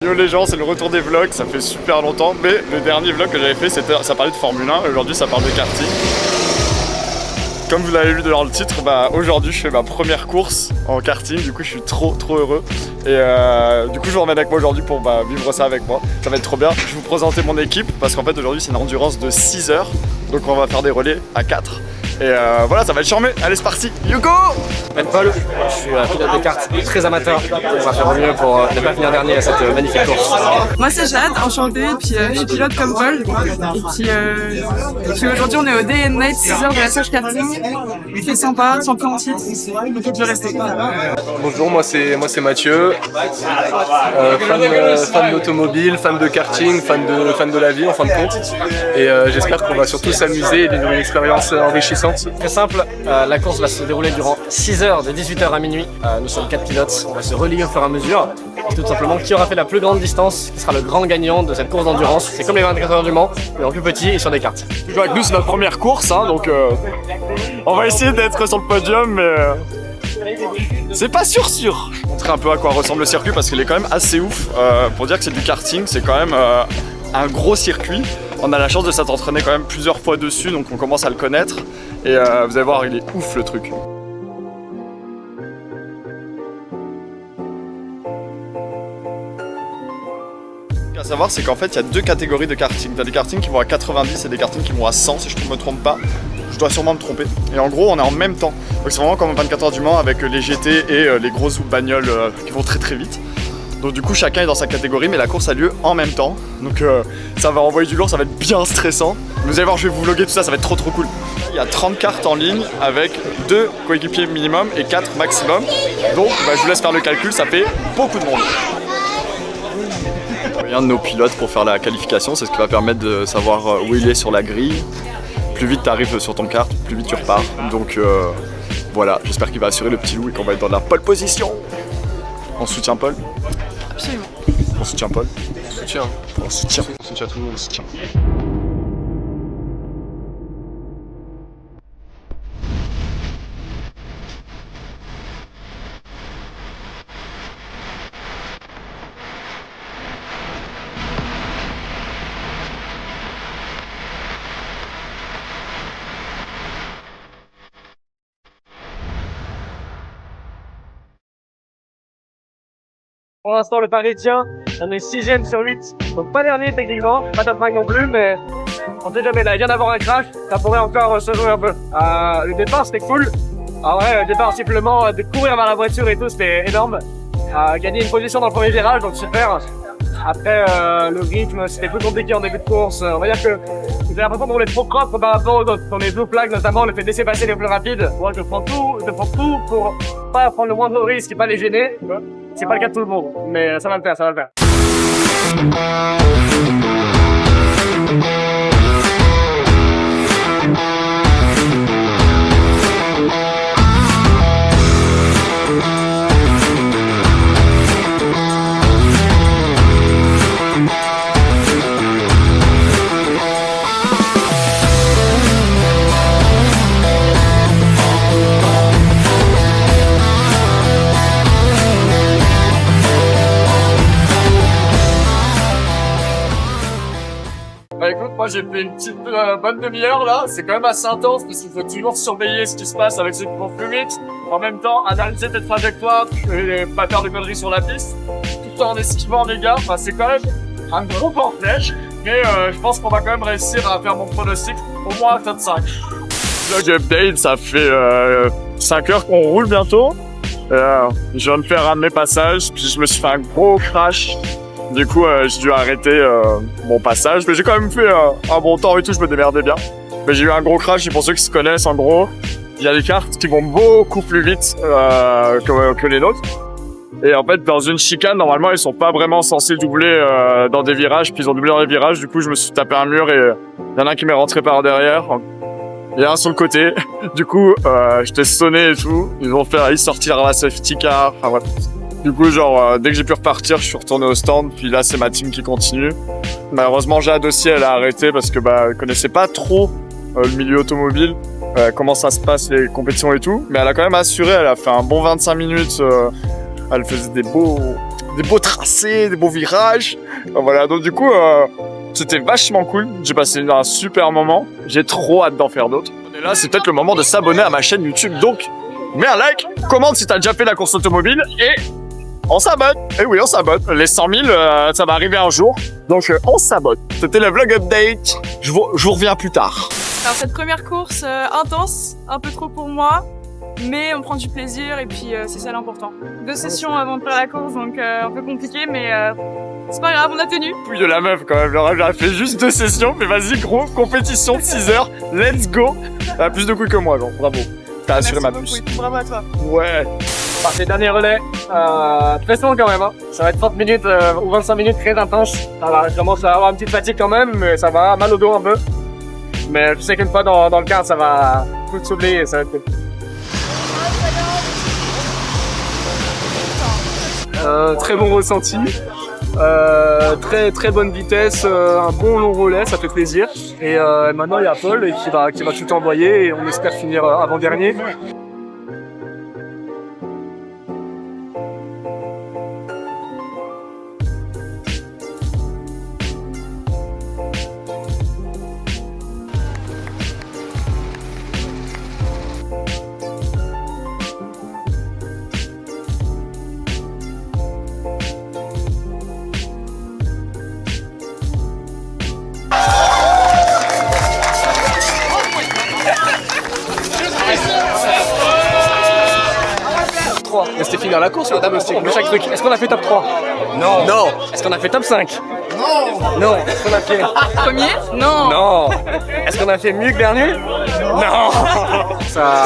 Yo les gens, c'est le retour des vlogs, ça fait super longtemps, mais le dernier vlog que j'avais fait, ça parlait de Formule 1, aujourd'hui ça parle de karting. Comme vous l'avez vu dans le titre, aujourd'hui je fais ma première course en karting, du coup je suis trop heureux. Et du coup je vous ramène avec moi aujourd'hui pour vivre ça avec moi, ça va être trop bien. Je vais vous présenter mon équipe, parce qu'en fait aujourd'hui c'est une endurance de 6 heures, donc on va faire des relais à 4. Et voilà, ça va être charmé. Allez, c'est parti. Yuko! Ben Paul, je suis pilote de kart très amateur. On va faire mieux pour ne pas finir dernier à cette magnifique course. Moi c'est Jade, enchantée, puis je suis pilote comme Paul. Et puis aujourd'hui on est au Day and Night 6 heures de la Sage Karting. C'est sympa, champion en titre, donc il peut rester. Bonjour, moi c'est Mathieu, fan d'automobile, fan de karting, fan de la vie en fin de compte. Et j'espère qu'on va surtout s'amuser et vivre une expérience enrichissante. Très simple, la course va se dérouler durant 6 heures de 18h à minuit. Nous sommes 4 pilotes, on va se relier au fur et à mesure. Et tout simplement, qui aura fait la plus grande distance, qui sera le grand gagnant de cette course d'endurance. C'est comme les 24 heures du Mans, mais en plus petit et sur des cartes. Toujours avec nous, c'est notre première course, hein, donc on va essayer d'être sur le podium, mais c'est pas sûr. Je vais vous montrer un peu à quoi ressemble le circuit parce qu'il est quand même assez ouf. Pour dire que c'est du karting, c'est quand même un gros circuit. On a la chance de s'être entraîné quand même plusieurs fois dessus, donc on commence à le connaître. Et vous allez voir, il est ouf le truc. Ce qu'il y a à savoir, c'est qu'en fait, il y a deux catégories de karting. Tu as des kartings qui vont à 90 et des kartings qui vont à 100, si je ne me trompe pas. Je dois sûrement me tromper. Et en gros, on est en même temps. Donc c'est vraiment comme 24 heures du Mans avec les GT et les grosses bagnoles qui vont très vite. Donc du coup chacun est dans sa catégorie mais la course a lieu en même temps. Donc ça va envoyer du lourd, ça va être bien stressant. Vous allez voir, je vais vous vlogger tout ça, ça va être trop cool. Il y a 30 cartes en ligne avec 2 coéquipiers minimum et 4 maximum. Donc je vous laisse faire le calcul, ça fait beaucoup de monde. Un de nos pilotes pour faire la qualification, c'est ce qui va permettre de savoir où il est sur la grille. Plus vite tu arrives sur ton kart, plus vite tu repars. Donc voilà, j'espère qu'il va assurer le petit loup et qu'on va être dans la pole position. On soutient Paul? Absolument. On soutient Paul? On soutient tout le monde. On soutient. Pour l'instant, le pari tient. On est 6ème sur 8. Donc pas dernier techniquement, pas top 5 non plus, mais on sait jamais. Là, il vient d'avoir un crash, ça pourrait encore se jouer un peu. Le départ, c'était cool. En vrai, le départ, simplement de courir vers la voiture et tout, c'était énorme. Gagner une position dans le premier virage, donc super. Après, le rythme, c'était plus compliqué en début de course. On va dire que j'ai l'impression qu'on est trop propre par rapport aux autres. Sur les blue flags, notamment, le fait de laisser passer les plus rapides. Moi, je prends tout pour pas prendre le moindre risque et pas les gêner. C'est pas le cas de tout le monde, mais ça va le faire, ça va le faire. Écoute, moi j'ai fait une petite bonne demi-heure là, c'est quand même assez intense parce qu'il faut toujours surveiller ce qui se passe avec ceux qui vont plus vite. En même temps, analyser tes trajectoires et pas faire de conneries sur la piste, tout en esquivant les gars, enfin c'est quand même un gros cortège. Mais je pense qu'on va quand même réussir à faire mon pronostic au moins à top 5. Vlog update, ça fait 5 heures qu'on roule bientôt. Je viens de faire un de mes passages, puis je me suis fait un gros crash. Du coup, j'ai dû arrêter mon passage, mais j'ai quand même fait un bon temps et tout, je me démerdais bien. Mais j'ai eu un gros crash, et pour ceux qui se connaissent, en gros, il y a des cartes qui vont beaucoup plus vite que les nôtres. Et en fait, dans une chicane, normalement, ils sont pas vraiment censés doubler dans des virages, puis ils ont doublé dans les virages. Du coup, je me suis tapé un mur et il y en a un qui m'est rentré par derrière. Il y a un sur le côté. Du coup, j'étais sonné et tout. Ils ont failli sortir la safety car. Enfin bref. Du coup, genre, dès que j'ai pu repartir, je suis retourné au stand. Puis là, c'est ma team qui continue. Malheureusement, Jade aussi, elle a arrêté parce que elle connaissait pas trop le milieu automobile, comment ça se passe, les compétitions et tout. Mais elle a quand même assuré. Elle a fait un bon 25 minutes. Elle faisait des beaux des beaux tracés, des beaux virages. Voilà, donc du coup, c'était vachement cool. J'ai passé un super moment. J'ai trop hâte d'en faire d'autres. Et là, c'est peut-être le moment de s'abonner à ma chaîne YouTube. Donc, mets un like, commente si t'as déjà fait la course automobile et on s'abonne. Et oui, on s'abonne. Les 100 000, ça va arriver un jour. Donc, on s'abonne. C'était le vlog update. Je vous reviens plus tard. Alors cette première course intense, un peu trop pour moi, mais on prend du plaisir et puis c'est ça l'important. 2 sessions avant de faire la course, donc un peu compliqué, mais c'est pas grave, on a tenu. Couille de la meuf quand même, Laura, elle a fait juste 2 sessions, mais vas-y gros, compétition de 6 heures, let's go. Elle a plus de couilles que moi, genre, bravo. T'as assuré ma puce. Bravo à toi. Ouais. Parfait, dernier relais, très long quand même, hein. Ça va être 30 minutes ou 25 minutes très intense. Ça va, je commence à avoir une petite fatigue quand même, mais ça va, mal au dos un peu. Mais je sais qu'une fois dans le cadre, ça va tout s'oublier et ça va être cool. Très bon ressenti, très bonne vitesse, un bon long relais, ça fait plaisir. Et maintenant il y a Paul qui va tout envoyer et on espère finir avant-dernier. Mais c'était finir la course sur la table stick, mais chaque truc. Est-ce qu'on a fait top 3? Non. Non. Est-ce qu'on a fait top 5? Non. Non. Est-ce qu'on a fait Premier? Non. Non. Est-ce qu'on a fait mieux que dernier? Non. Ça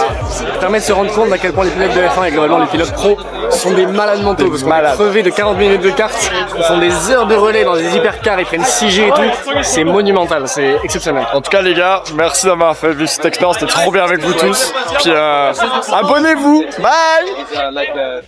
permet de se rendre compte à quel point les pilotes de F1 et globalement les pilotes pro sont des malades mentaux, parce qu'on est crevés de 40 minutes de kart, ils font des heures de relais dans des hypercars, ils prennent 6G et tout, c'est monumental, c'est exceptionnel. En tout cas les gars, merci d'avoir fait vivre cette expérience, c'était trop bien avec vous tous. Puis abonnez-vous, bye.